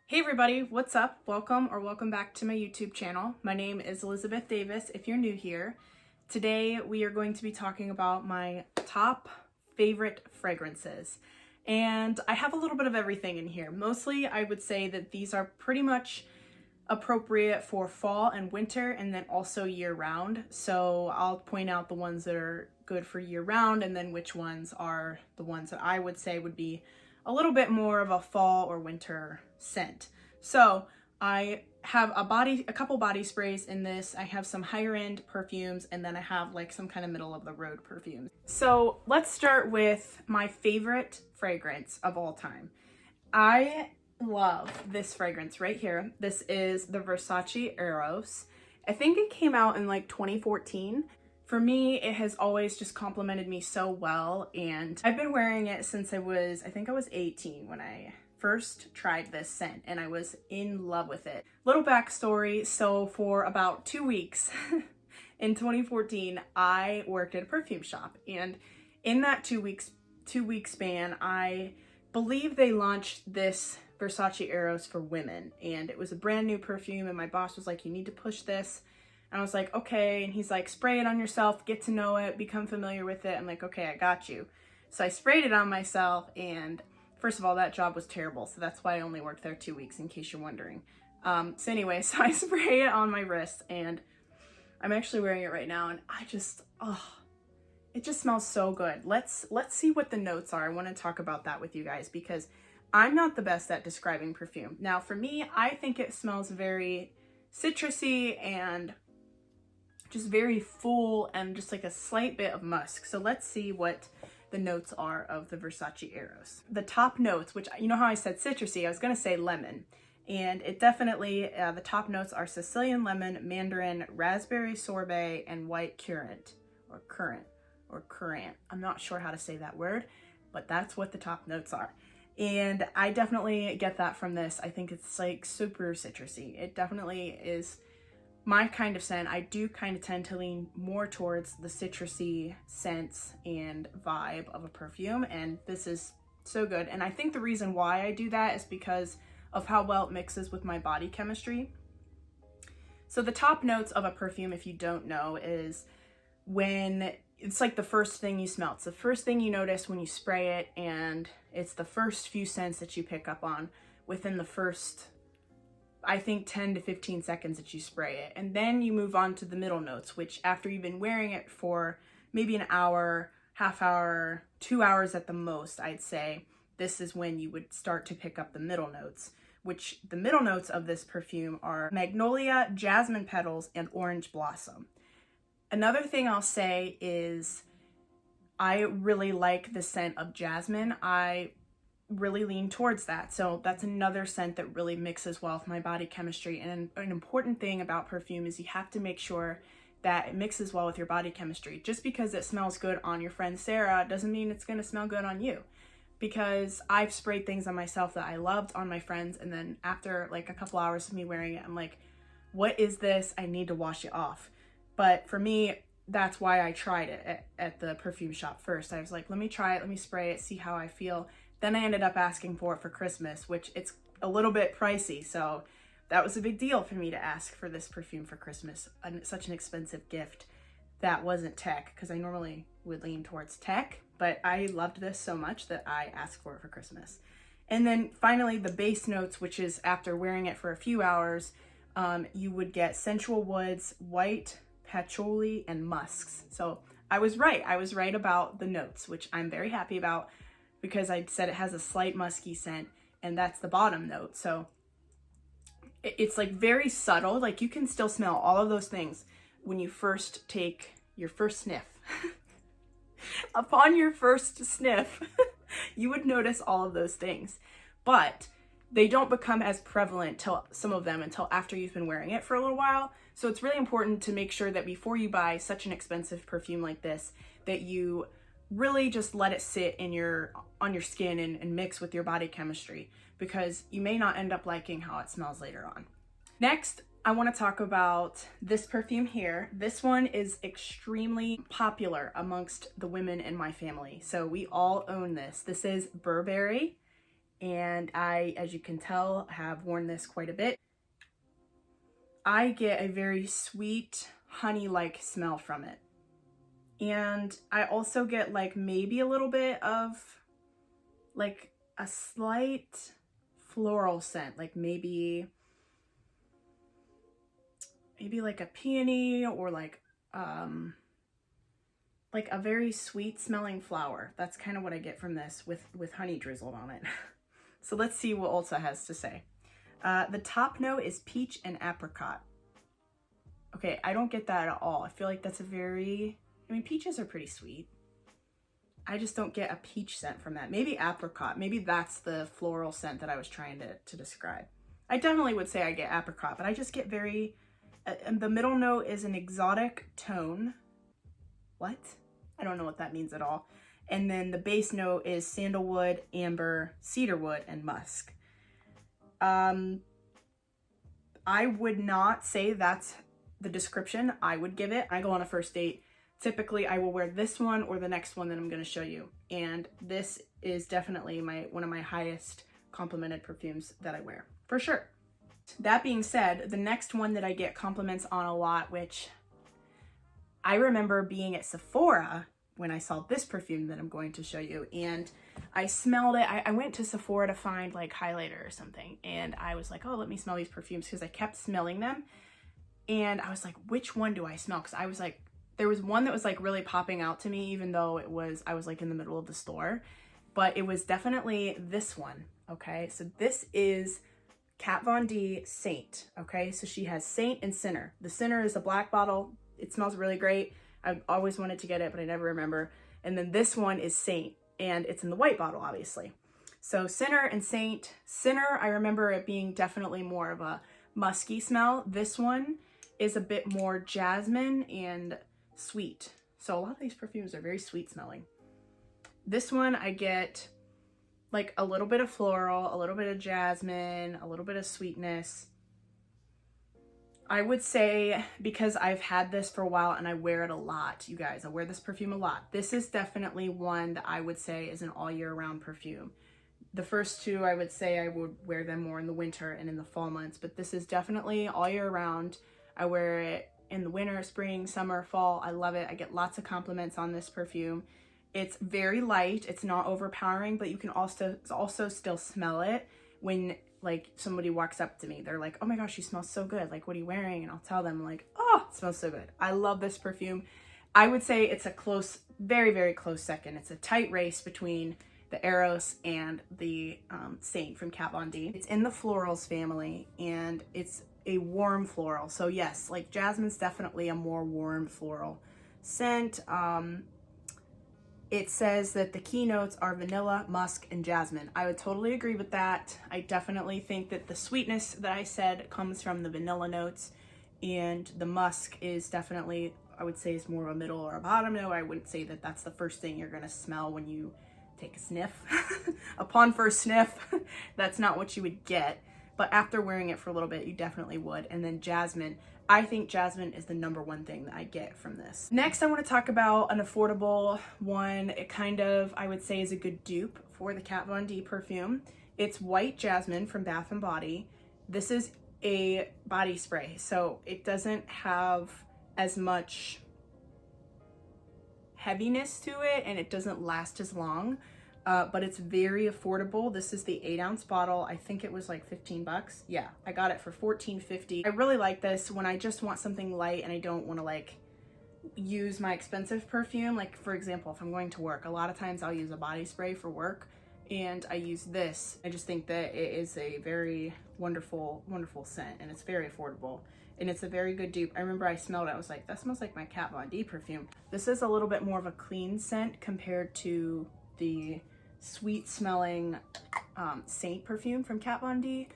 Hey everybody, what's up? Welcome back to my YouTube channel. My name is Elizabeth Davis if you're new here. Today we are going to be talking about my top favorite fragrances. And I have a little bit of everything in here. Mostly I would say that these are pretty much appropriate for fall and winter and then also year round. So I'll point out the ones that are good for year round and then which ones are the ones that I would say would be a little bit more of a fall or winter scent. So I have a couple body sprays in this. I have some higher end perfumes and then I have like some kind of middle of the road perfumes. So let's start with my favorite fragrance of all time. I love this fragrance right here. This is the Versace Eros. I think it came out in like 2014. For me, it has always just complimented me so well, and I've been wearing it since I think I was 18 when I first tried this scent, and I was in love with it. Little backstory, so for about 2 weeks in 2014, I worked at a perfume shop, and in that 2 week span, I believe they launched this Versace Eros for women, and it was a brand new perfume, and my boss was like, you need to push this. And I was like, okay. And he's like, spray it on yourself, get to know it, become familiar with it. I'm like, okay, I got you. So I sprayed it on myself, and first of all, that job was terrible. So that's why I only worked there 2 weeks, in case you're wondering. So anyway, so I spray it on my wrist, and I'm actually wearing it right now, and it just smells so good. Let's see what the notes are. I want to talk about that with you guys because I'm not the best at describing perfume. Now, for me, I think it smells very citrusy and just very full and just like a slight bit of musk. So let's see what the notes are of the Versace Eros. The top notes, which you know how I said citrusy, I was gonna say lemon. And it definitely, the top notes are Sicilian lemon, mandarin, raspberry sorbet, and white currant. I'm not sure how to say that word, but that's what the top notes are. And I definitely get that from this. I think it's like super citrusy. It definitely is my kind of scent. I do kind of tend to lean more towards the citrusy scents and vibe of a perfume, and this is so good. And I think the reason why I do that is because of how well it mixes with my body chemistry. So the top notes of a perfume, if you don't know, is when it's like the first thing you smell. It's the first thing you notice when you spray it, and it's the first few scents that you pick up on within the first, I think, 10 to 15 seconds that you spray it. And then you move on to the middle notes, which after you've been wearing it for maybe an hour, half hour, 2 hours at the most, I'd say, this is when you would start to pick up the middle notes, which the middle notes of this perfume are magnolia, jasmine petals, and orange blossom. Another thing I'll say is I really like the scent of jasmine. I really lean towards that. So that's another scent that really mixes well with my body chemistry. And an important thing about perfume is you have to make sure that it mixes well with your body chemistry. Just because it smells good on your friend Sarah doesn't mean it's going to smell good on you. Because I've sprayed things on myself that I loved on my friends, and then after like a couple hours of me wearing it, I'm like, what is this? I need to wash it off. But for me, that's why I tried it at the perfume shop first. I was like, let me try it, let me spray it, see how I feel. Then I ended up asking for it for Christmas, which it's a little bit pricey. So that was a big deal for me to ask for this perfume for Christmas. Such an expensive gift that wasn't tech, because I normally would lean towards tech, but I loved this so much that I asked for it for Christmas. And then finally the base notes, which is after wearing it for a few hours, you would get sensual woods, white patchouli, and musks. So I was right about the notes, which I'm very happy about because I said it has a slight musky scent, and that's the bottom note. So it's like very subtle, like you can still smell all of those things when you first take your first sniff. Upon your first sniff, you would notice all of those things, but they don't become as prevalent until after you've been wearing it for a little while. So it's really important to make sure that before you buy such an expensive perfume like this, that you really just let it sit on your skin and mix with your body chemistry, because you may not end up liking how it smells later on. Next, I want to talk about this perfume here. This one is extremely popular amongst the women in my family. So we all own this. This is Burberry, and I, as you can tell, have worn this quite a bit. I get a very sweet honey-like smell from it. And I also get like maybe a little bit of like a slight floral scent, like maybe like a peony, or like a very sweet smelling flower. That's kind of what I get from this with honey drizzled on it. So let's see what Ulta has to say. The top note is peach and apricot. Okay, I don't get that at all. I feel like that's a very, I mean, peaches are pretty sweet. I just don't get a peach scent from that. Maybe apricot. Maybe that's the floral scent that I was trying to describe. I definitely would say I get apricot, but I just get very, the middle note is an exotic tone. What? I don't know what that means at all. And then the base note is sandalwood, amber, cedarwood, and musk. I would not say that's the description I would give it. I go on a first date. Typically, I will wear this one or the next one that I'm going to show you. And this is definitely one of my highest complimented perfumes that I wear, for sure. That being said, the next one that I get compliments on a lot, which I remember being at Sephora when I saw this perfume that I'm going to show you, and I smelled it. I went to Sephora to find like highlighter or something, and I was like, oh, let me smell these perfumes, because I kept smelling them. And I was like, which one do I smell? Because I was like, there was one that was like really popping out to me, even though I was like in the middle of the store, but it was definitely this one. Okay, so this is Kat Von D Saint. Okay, so she has Saint and Sinner. The Sinner is a black bottle. It smells really great. I always wanted to get it, but I never remember. And then this one is Saint, and it's in the white bottle, obviously. So Sinner and Saint. Sinner, I remember it being definitely more of a musky smell. This one is a bit more jasmine and sweet. So a lot of these perfumes are very sweet smelling. This one I get like a little bit of floral, a little bit of jasmine, a little bit of sweetness. I would say, because I've had this for a while and I wear it a lot, you guys, I wear this perfume a lot. This is definitely one that I would say is an all year round perfume. The first two, I would say I would wear them more in the winter and in the fall months, but this is definitely all year round. I wear it in the winter, spring, summer, fall. I love it. I get lots of compliments on this perfume. It's very light. It's not overpowering, but you can also still smell it when like somebody walks up to me. They're like, oh my gosh, you smell so good. Like, what are you wearing? And I'll tell them like, oh, it smells so good. I love this perfume. I would say it's a close, very, very close second. It's a tight race between the Eros and the Saint from Kat Von D. It's in the florals family, and it's a warm floral. So yes, like jasmine's definitely a more warm floral scent. It says that the key notes are vanilla, musk, and jasmine. I would totally agree with that. I definitely think that the sweetness that I said comes from the vanilla notes, and the musk is definitely, I would say, is more of a middle or a bottom note. I wouldn't say that that's the first thing you're gonna smell when you take a sniff. Upon first sniff, that's not what you would get. But after wearing it for a little bit, you definitely would. And then jasmine, I think jasmine is the #1 thing that I get from this. Next, I want to talk about an affordable one. It kind of, I would say, is a good dupe for the Kat Von D perfume. It's White Jasmine from Bath & Body. This is a body spray, so it doesn't have as much heaviness to it, and it doesn't last as long. But it's very affordable. This is the 8-ounce bottle. I think it was like 15 bucks. Yeah, I got it for $14.50. I really like this when I just want something light and I don't want to like use my expensive perfume. Like for example, if I'm going to work, a lot of times I'll use a body spray for work, and I use this. I just think that it is a very wonderful, wonderful scent, and it's very affordable. And it's a very good dupe. I remember I smelled it. I was like, that smells like my Kat Von D perfume. This is a little bit more of a clean scent compared to the sweet smelling Saint perfume from Kat Von D.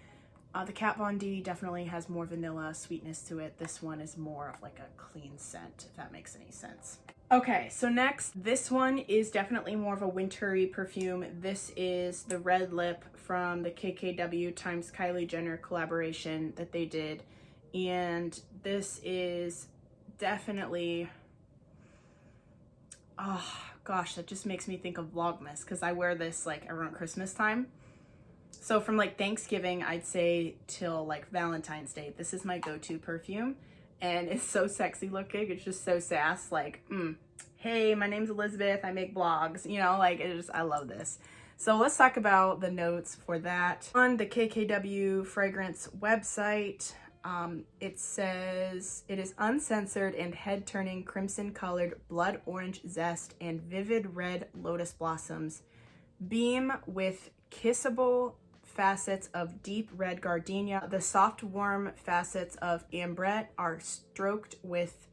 The Kat Von D definitely has more vanilla sweetness to it. This one is more of like a clean scent, if that makes any sense. Okay, so next, this one is definitely more of a wintry perfume. This is the Red Lip from the KKW times Kylie Jenner collaboration that they did. And this is definitely, oh gosh, that just makes me think of Vlogmas, because I wear this like around Christmas time. So from like Thanksgiving, I'd say till like Valentine's Day, this is my go-to perfume. And it's so sexy looking. It's just so sass. Like, hey, my name's Elizabeth. I make blogs. You know, like I love this. So let's talk about the notes for that. On the KKW Fragrance website, it says it is uncensored and head-turning crimson-colored blood orange zest and vivid red lotus blossoms beam with kissable facets of deep red gardenia. The soft, warm facets of ambrette are stroked with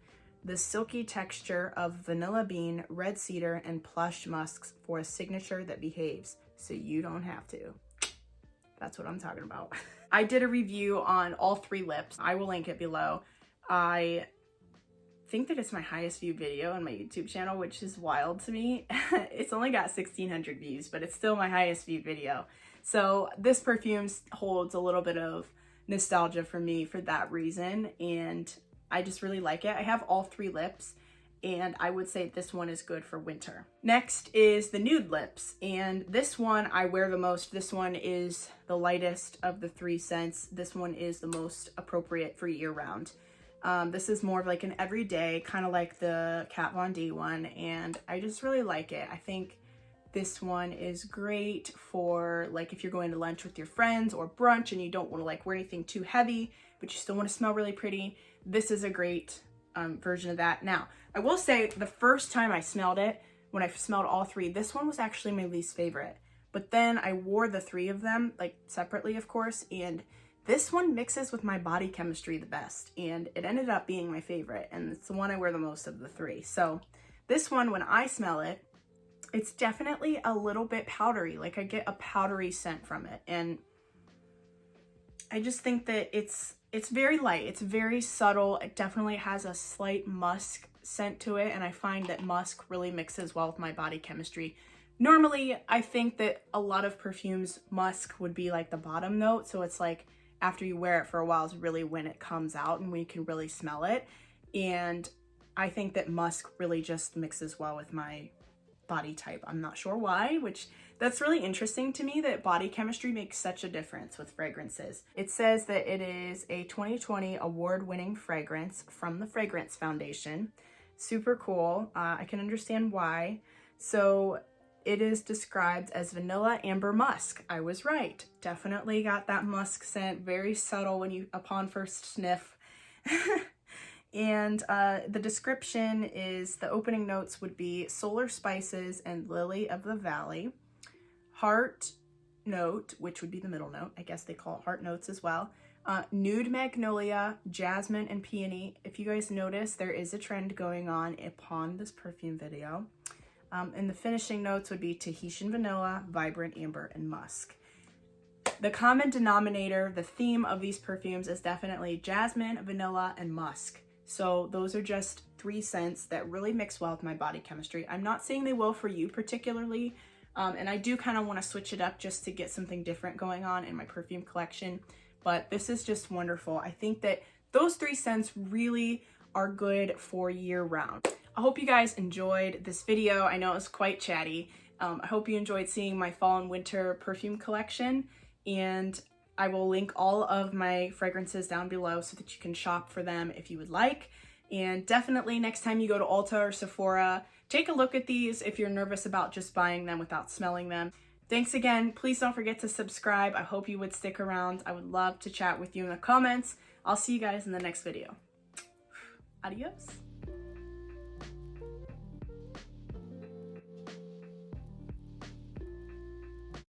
the silky texture of vanilla bean, red cedar, and plush musks for a signature that behaves, so you don't have to. That's what I'm talking about. I did a review on all 3 lips. I will link it below. I think that it's my highest viewed video on my YouTube channel, which is wild to me. It's only got 1,600 views, but it's still my highest viewed video. So this perfume holds a little bit of nostalgia for me for that reason, and I just really like it. I have all 3 lips, and I would say this one is good for winter. Next is the nude lips, and this one I wear the most. This one is the lightest of the 3 scents. This one is the most appropriate for year round. This is more of like an everyday, kind of like the Kat Von D one, and I just really like it. I think this one is great for like if you're going to lunch with your friends or brunch and you don't want to like wear anything too heavy, but you still want to smell really pretty. This is a great version of that. Now, I will say the first time I smelled it, when I smelled all 3, this one was actually my least favorite. But then I wore the 3 of them, like separately, of course, and this one mixes with my body chemistry the best, and it ended up being my favorite, and it's the one I wear the most of the 3. So this one, when I smell it, it's definitely a little bit powdery. Like I get a powdery scent from it, and I just think that it's very light. It's very subtle. It definitely has a slight musk scent to it, and I find that musk really mixes well with my body chemistry. Normally, I think that a lot of perfumes, musk would be like the bottom note, so it's like after you wear it for a while is really when it comes out and when you can really smell it. And I think that musk really just mixes well with my body type. I'm not sure why, which that's really interesting to me that body chemistry makes such a difference with fragrances. It says that it is a 2020 award-winning fragrance from the Fragrance Foundation. Super cool. I can understand why. So it is described as vanilla amber musk. I was right. Definitely got that musk scent, very subtle when you upon first sniff. And the description is the opening notes would be solar spices and lily of the valley, heart note, which would be the middle note. I guess they call it heart notes as well. Nude magnolia, jasmine, and peony. If you guys notice, there is a trend going on upon this perfume video. And the finishing notes would be Tahitian vanilla, vibrant amber, and musk. The common denominator, the theme of these perfumes is definitely jasmine, vanilla, and musk. So those are just 3 scents that really mix well with my body chemistry. I'm not saying they will for you particularly, and I do kind of want to switch it up just to get something different going on in my perfume collection, but this is just wonderful. I think that those 3 scents really are good for year round. I hope you guys enjoyed this video. I know it was quite chatty. I hope you enjoyed seeing my fall and winter perfume collection, and I will link all of my fragrances down below so that you can shop for them if you would like. And definitely next time you go to Ulta or Sephora, take a look at these if you're nervous about just buying them without smelling them. Thanks again. Please don't forget to subscribe. I hope you would stick around. I would love to chat with you in the comments. I'll see you guys in the next video. Adios.